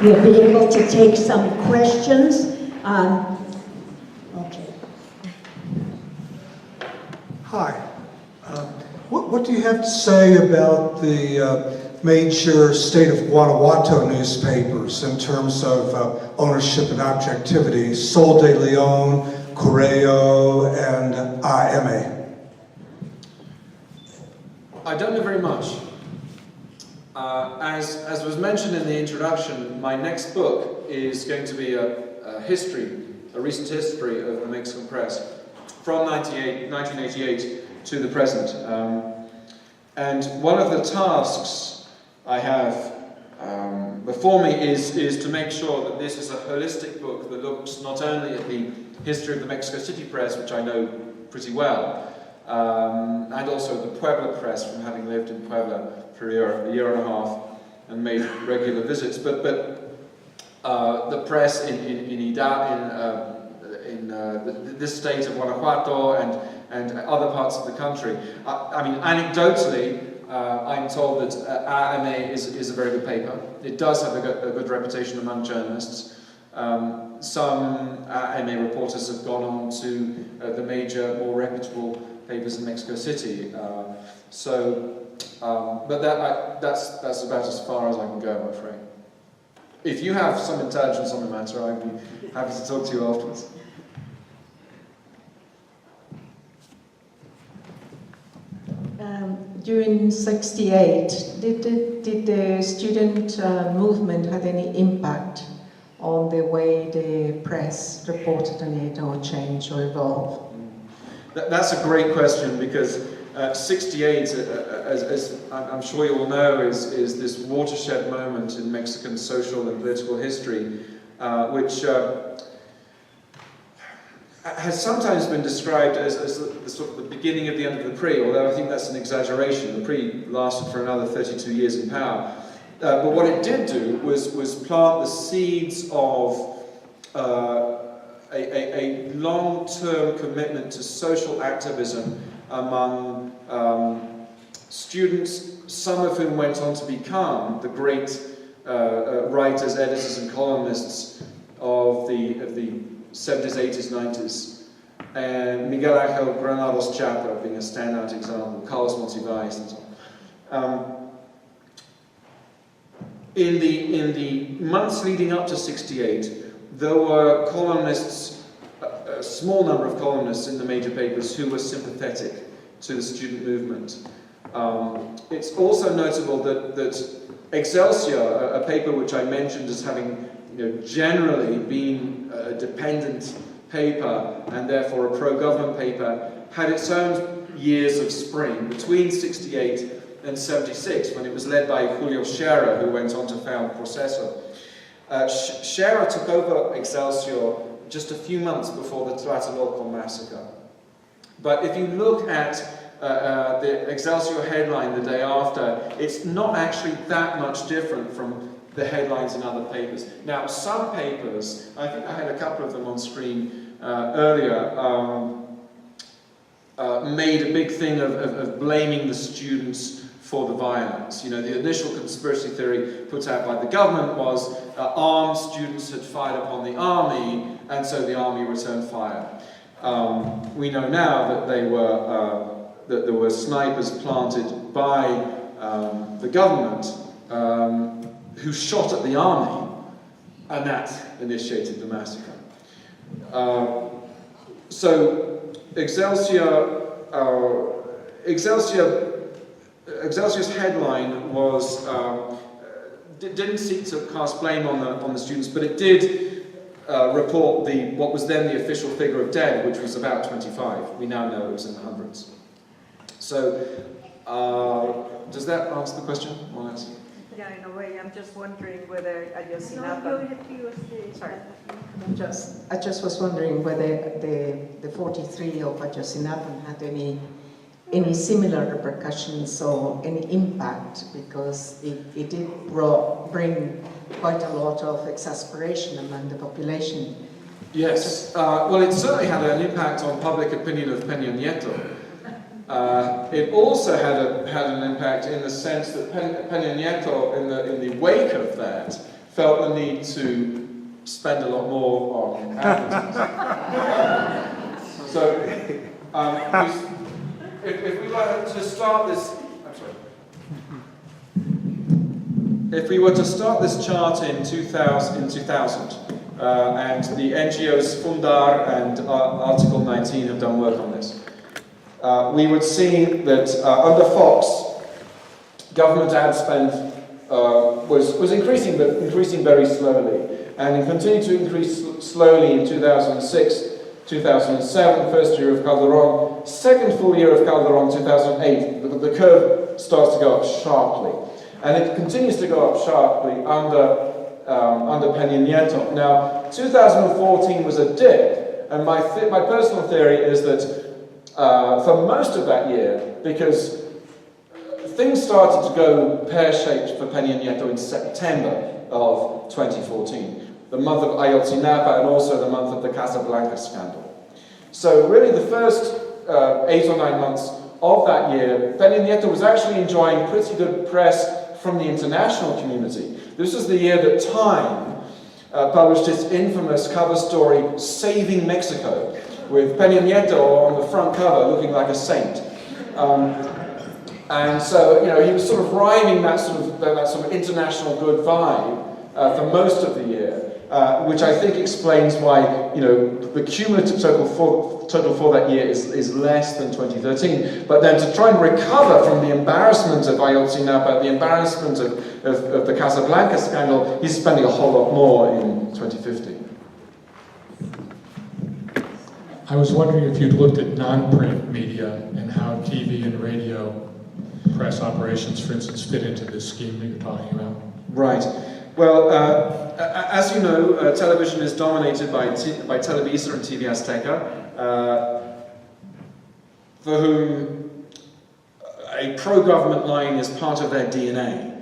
We'll be able to take some questions. Okay. Hi. What do you have to say about the major state of Guanajuato newspapers in terms of ownership and objectivity? Sol de Leon, Correo, and AM. I don't know very much. As was mentioned in the introduction, my next book is going to be a recent history of the Mexican press from 1988 to the present. And one of the tasks I have before me is to make sure that this is a holistic book that looks not only at the history of the Mexico City press, which I know pretty well, and also the Puebla press from having lived in Puebla for a year and a half and made regular visits, but the press in this state of Guanajuato and other parts of the country. I mean, anecdotally, I'm told that AM is a very good paper. It does have a good reputation among journalists. Some AM reporters have gone on to the major, more reputable papers in Mexico City. But that's about as far as I can go, I'm afraid. If you have some intelligence on the matter, I'd be happy to talk to you afterwards. During '68, did the student movement have any impact on the way the press reported on it, or change or evolve? That's a great question, because 68, as I'm sure you all know, is this watershed moment in Mexican social and political history, which has sometimes been described as the sort of the beginning of the end of the PRI, although I think that's an exaggeration. The PRI lasted for another 32 years in power. But what it did do was plant the seeds of a long-term commitment to social activism among students, some of whom went on to become the great writers, editors and columnists of the 70s, 80s, 90s. And Miguel Angel Granados Chapa being a standout example, Carlos Monsiváis and so on. In the months leading up to '68, there were columnists, a small number of columnists in the major papers who were sympathetic to the student movement. It's also notable that Excelsior, a paper which I mentioned as having generally been a dependent paper and therefore a pro-government paper, had its own years of spring between '68 and '76, when it was led by Julio Scherer, who went on to found Proceso. Scherer took over Excelsior just a few months before the Tlatelolco massacre. But if you look at the Excelsior headline the day after, it's not actually that much different from the headlines in other papers. Now, some papers, I think I had a couple of them on screen earlier, made a big thing of blaming the students for the violence. The initial conspiracy theory put out by the government was armed students had fired upon the army, and so the army returned fire. We know now that that there were snipers planted by the government who shot at the army, and that initiated the massacre. So Excelsior's headline was didn't seek to cast blame on the students, but it did report what was then the official figure of dead, which was about 25. We now know it was in the hundreds. So, does that answer the question? More or less? Yeah, in a way, I'm just wondering whether Ayotzinapa... Sorry. I just was wondering whether the 43 of Ayotzinapa had any similar repercussions or any impact, because it did bring quite a lot of exasperation among the population. Yes, well, it certainly had an impact on public opinion of Peña Nieto. It also had an impact in the sense that Peña Nieto, in the wake of that, felt the need to spend a lot more on advertising. So, if we were to start this, if we were to start this chart in 2000, and the NGOs Fundar and Article 19 have done work on this, we would see that under Fox, government ad spend was increasing, but increasing very slowly, and it continued to increase slowly in 2006, 2007, first year of Calderon, second full year of Calderon, 2008. The curve starts to go up sharply, and it continues to go up sharply under Peña Nieto. Now, 2014 was a dip, and my personal theory is that for most of that year, because things started to go pear-shaped for Peña Nieto in September of 2014, the month of Ayotzinapa and also the month of the Casablanca scandal. So really the first 8 or 9 months of that year, Peña Nieto was actually enjoying pretty good press from the international community. This was the year that Time published its infamous cover story, Saving Mexico, with Peña Nieto on the front cover looking like a saint. And so, you know, he was sort of riding that sort of international good vibe for most of the year, which I think explains why, you know, the cumulative total for that year is less than 2013. But then to try and recover from the embarrassment of Ayotzinapa, the embarrassment of the Casablanca scandal, he's spending a whole lot more in 2015. I was wondering if you'd looked at non-print media and how TV and radio press operations, for instance, fit into this scheme that you're talking about. Right. Well, as you know, television is dominated by Televisa and TV Azteca, for whom a pro-government line is part of their DNA.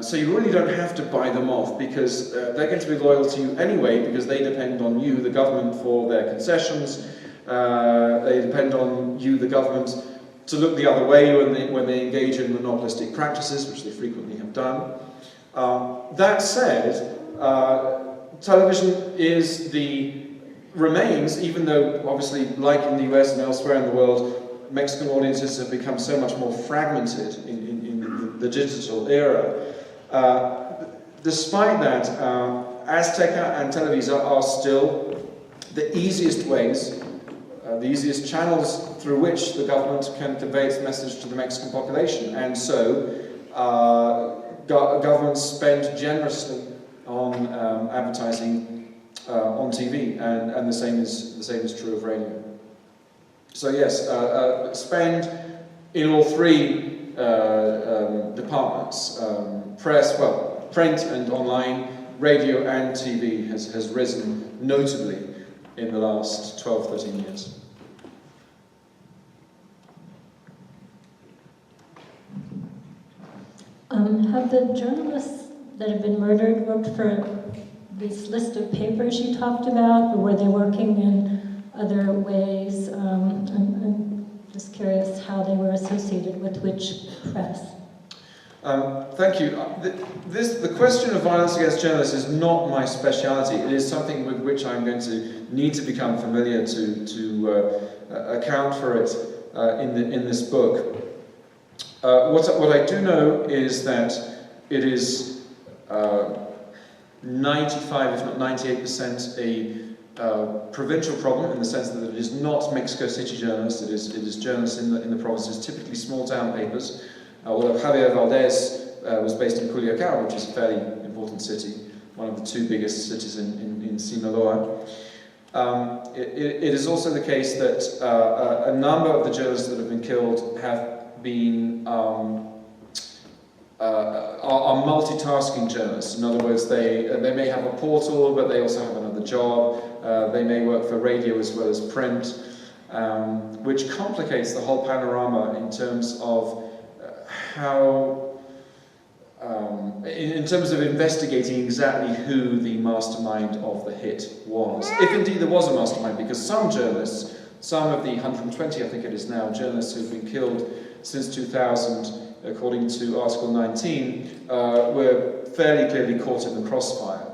So you really don't have to buy them off, because they're going to be loyal to you anyway, because they depend on you, the government, for their concessions. They depend on you, the government, to look the other way when they engage in monopolistic practices, which they frequently have done. That said, television remains, even though obviously, like in the US and elsewhere in the world, Mexican audiences have become so much more fragmented in the digital era. Despite that, Azteca and Televisa are still the easiest ways, the easiest channels through which the government can convey its message to the Mexican population. And so, governments spend generously on advertising on TV, and the same is true of radio. So yes, spend in all three departments: print and online, radio and TV has risen notably in the last 12, 13 years. Have the journalists that have been murdered worked for this list of papers you talked about, or were they working in other ways? I'm just curious how they were associated with which press. Thank you. The question of violence against journalists is not my speciality. It is something with which I'm going to need to become familiar to account for it in this book. What I do know is that it is 95, if not 98%, a provincial problem, in the sense that it is not Mexico City journalists, it is journalists in the provinces, typically small-town papers. Although Javier Valdez was based in Culiacán, which is a fairly important city, one of the two biggest cities in Sinaloa. It is also the case that a number of the journalists that have been killed have been are multitasking journalists. In other words, they may have a portal, but they also have another job. They may work for radio as well as print, which complicates the whole panorama in terms of how, in terms of investigating exactly who the mastermind of the hit was. If indeed there was a mastermind, because some journalists, some of the 120, I think it is now, journalists who've been killed since 2000, according to Article 19, were fairly clearly caught in the crossfire.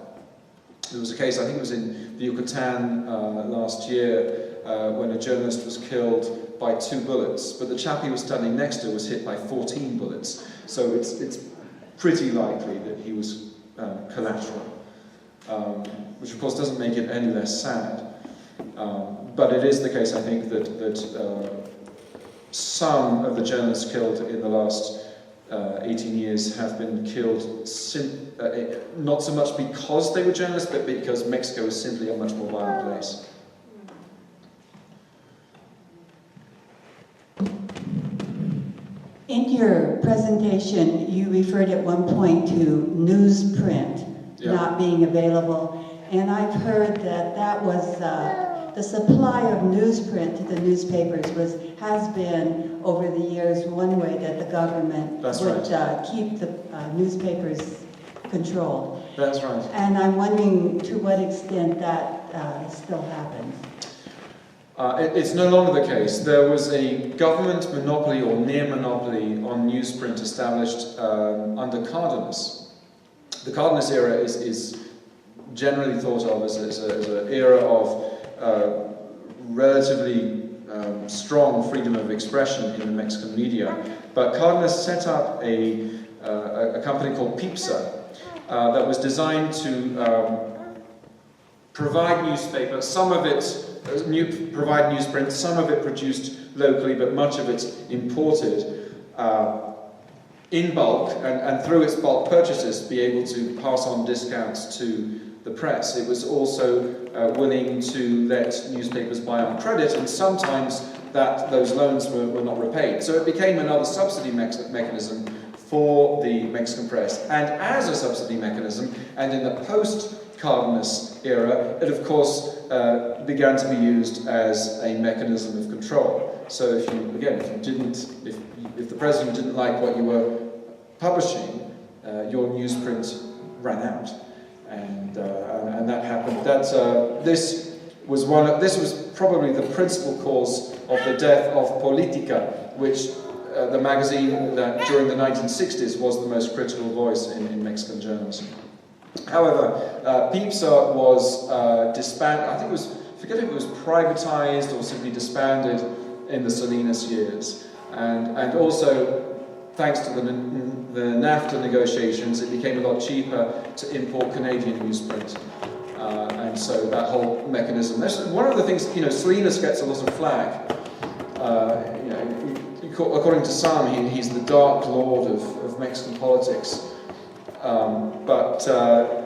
There was a case, I think it was in the Yucatan last year, when a journalist was killed by 2 bullets, but the chap he was standing next to was hit by 14 bullets. So it's pretty likely that he was collateral, which of course doesn't make it any less sad. But it is the case, I think, that some of the journalists killed in the last 18 years have been killed not so much because they were journalists, but because Mexico is simply a much more violent place. In your presentation, you referred at one point to newsprint not being available, and I've heard that was the supply of newsprint to the newspapers has been over the years one way that the government would keep the newspapers controlled. That's right. And I'm wondering to what extent that still happens. It's no longer the case. There was a government monopoly or near monopoly on newsprint established under Cárdenas. The Cárdenas era is generally thought of as an era of relatively strong freedom of expression in the Mexican media. But Cardenas set up a company called Pipsa that was designed to provide newspaper, some of it provide newsprint, some of it produced locally, but much of it imported in bulk, and through its bulk purchases be able to pass on discounts to the press. It was also willing to let newspapers buy on credit, and sometimes those loans were not repaid. So it became another subsidy mechanism for the Mexican press. And as a subsidy mechanism, and in the post-Cardenas era, it of course began to be used as a mechanism of control. So if the president didn't like what you were publishing, your newsprint ran out. And that happened. This was probably the principal cause of the death of Politica, which the magazine that during the 1960s was the most critical voice in Mexican journalism. However, Pipsa was disbanded. I forget if it was privatized or simply disbanded in the Salinas years, and also, thanks to the NAFTA negotiations, it became a lot cheaper to import Canadian newsprint. And so that whole mechanism. One of the things, Salinas gets a lot of flack. According to some, he's the dark lord of Mexican politics. But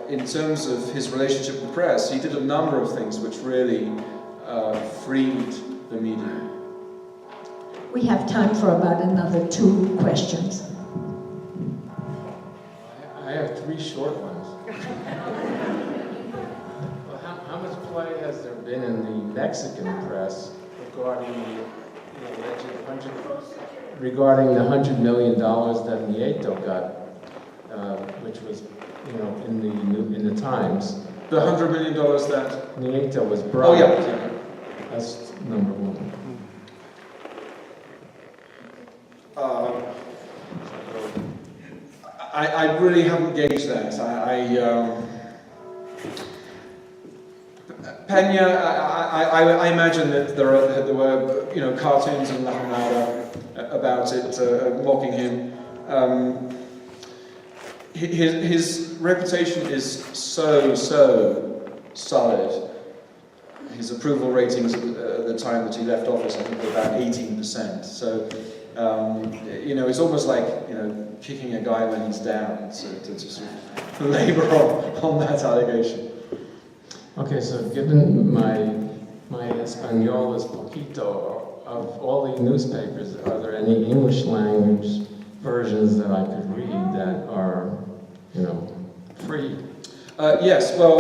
in terms of his relationship with the press, he did a number of things which really freed the media. We have time for about another 2 questions. I have 3 short ones. Well, how much play has there been in the Mexican press regarding the $100 million that Nieto got, which was, in the Times? The $100 million that Nieto was brought. Oh yeah. That's number 1. I really haven't gauged that. Peña, I imagine that there were cartoons in La Jornada about it, mocking him. His reputation is so solid. His approval ratings at the time that he left office, I think, were about 18%. So, it's almost like, kicking a guy when he's down, so to sort of labor on that allegation. Okay, so given my Espanol is poquito, of all the newspapers, are there any English language versions that I could read that are, free? Yes, well,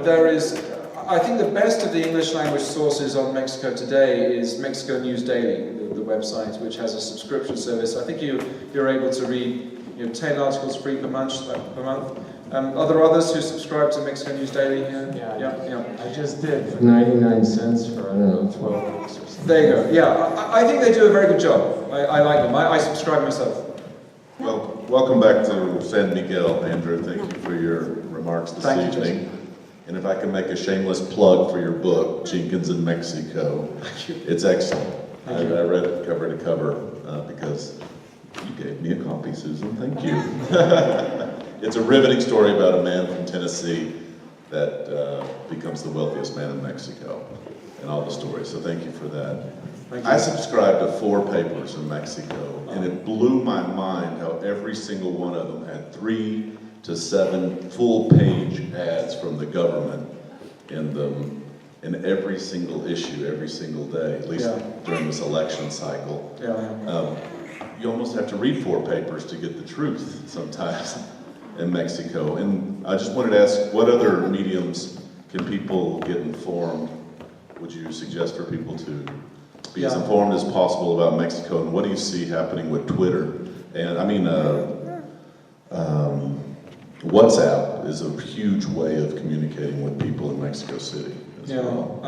there is. I think the best of the English language sources on Mexico Today is Mexico News Daily, the website, which has a subscription service. I think you're able to read 10 articles free per month. Are there others who subscribe to Mexico News Daily here? Yeah. I just did for 99 cents for, 12 books or something. There you go. Yeah, I think they do a very good job. I like them. I subscribe myself. Well, welcome back to San Miguel, Andrew. Thank you for your remarks this evening. And if I can make a shameless plug for your book, Jenkins in Mexico, it's excellent. I read it cover to cover because you gave me a copy, Susan. Thank you. It's a riveting story about a man from Tennessee that becomes the wealthiest man in Mexico, and all the stories. So thank you for that. I subscribed to 4 papers in Mexico, and it blew my mind how every single one of them had 3 to 7 full-page ads from the government in them, in every single issue, every single day, at least during this election cycle. You almost have to read 4 papers to get the truth sometimes in Mexico. And I just wanted to ask, what other mediums can people get informed? Would you suggest for people to be as informed as possible about Mexico? And what do you see happening with Twitter? And I mean, WhatsApp is a huge way of communicating with people in Mexico City as well.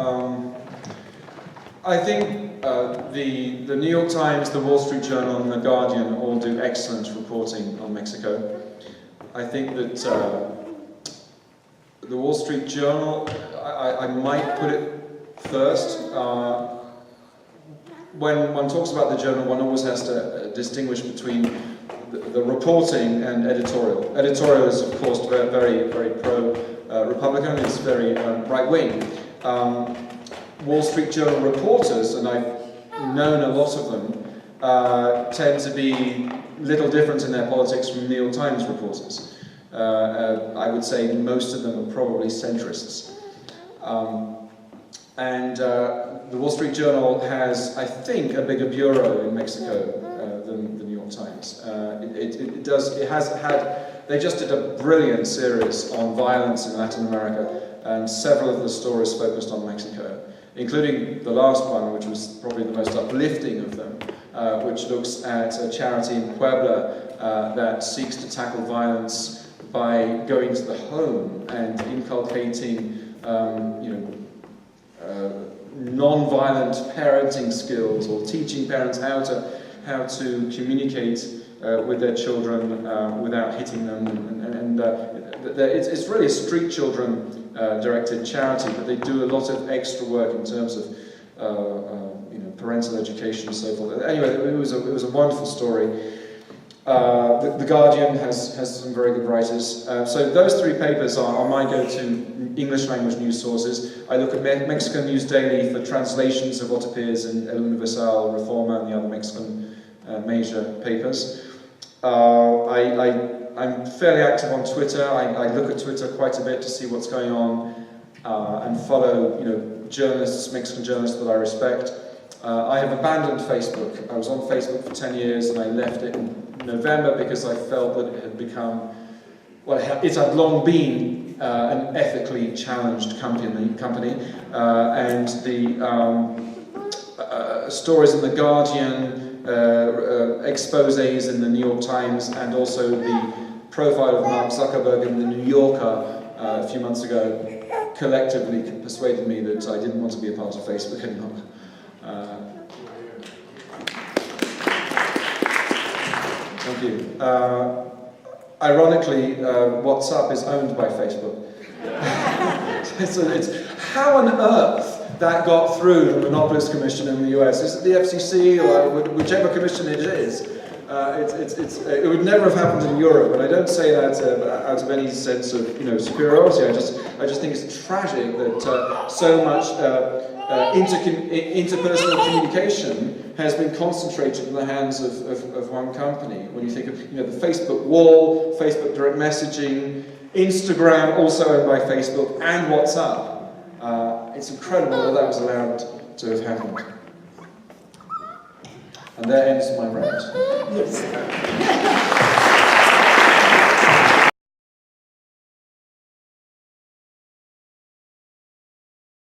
I think the New York Times, the Wall Street Journal, and the Guardian all do excellent reporting on Mexico. I think that the Wall Street Journal, I might put it First, when one talks about the journal, one always has to distinguish between the reporting and editorial. Editorial is, of course, very, very pro-Republican. It's very right-wing. Wall Street Journal reporters, and I've known a lot of them, tend to be little different in their politics from New York Times reporters. I would say most of them are probably centrists. The Wall Street Journal has, I think, a bigger bureau in Mexico than the New York Times. They just did a brilliant series on violence in Latin America, and several of the stories focused on Mexico, including the last one, which was probably the most uplifting of them, which looks at a charity in Puebla that seeks to tackle violence by going to the home and inculcating, non-violent parenting skills, or teaching parents how to communicate with their children without hitting them. It's really a street children directed charity, but they do a lot of extra work in terms of parental education and so forth. Anyway, it was a wonderful story. The Guardian has some very good writers. So those three papers are my go-to English language news sources. I look at Mexican News Daily for translations of what appears in El Universal, Reforma, and the other Mexican major papers. I'm fairly active on Twitter. I look at Twitter quite a bit to see what's going on and follow, journalists, Mexican journalists that I respect. I have abandoned Facebook. I was on Facebook for 10 years and I left it in November because I felt that it had become, it had long been an ethically challenged company, and the stories in the Guardian, exposés in the New York Times, and also the profile of Mark Zuckerberg in the New Yorker a few months ago collectively persuaded me that I didn't want to be a part of Facebook anymore. Thank you. Ironically, WhatsApp is owned by Facebook. So it's how on earth that got through the Monopolies Commission in the US. Is it the FCC or whichever commission it is? It would never have happened in Europe, and I don't say that out of any sense of superiority. I just think it's tragic that so much interpersonal communication has been concentrated in the hands of one company. When you think of the Facebook wall, Facebook direct messaging, Instagram also owned by Facebook, and WhatsApp, it's incredible that was allowed to have happened. And there ends my rant. Yes.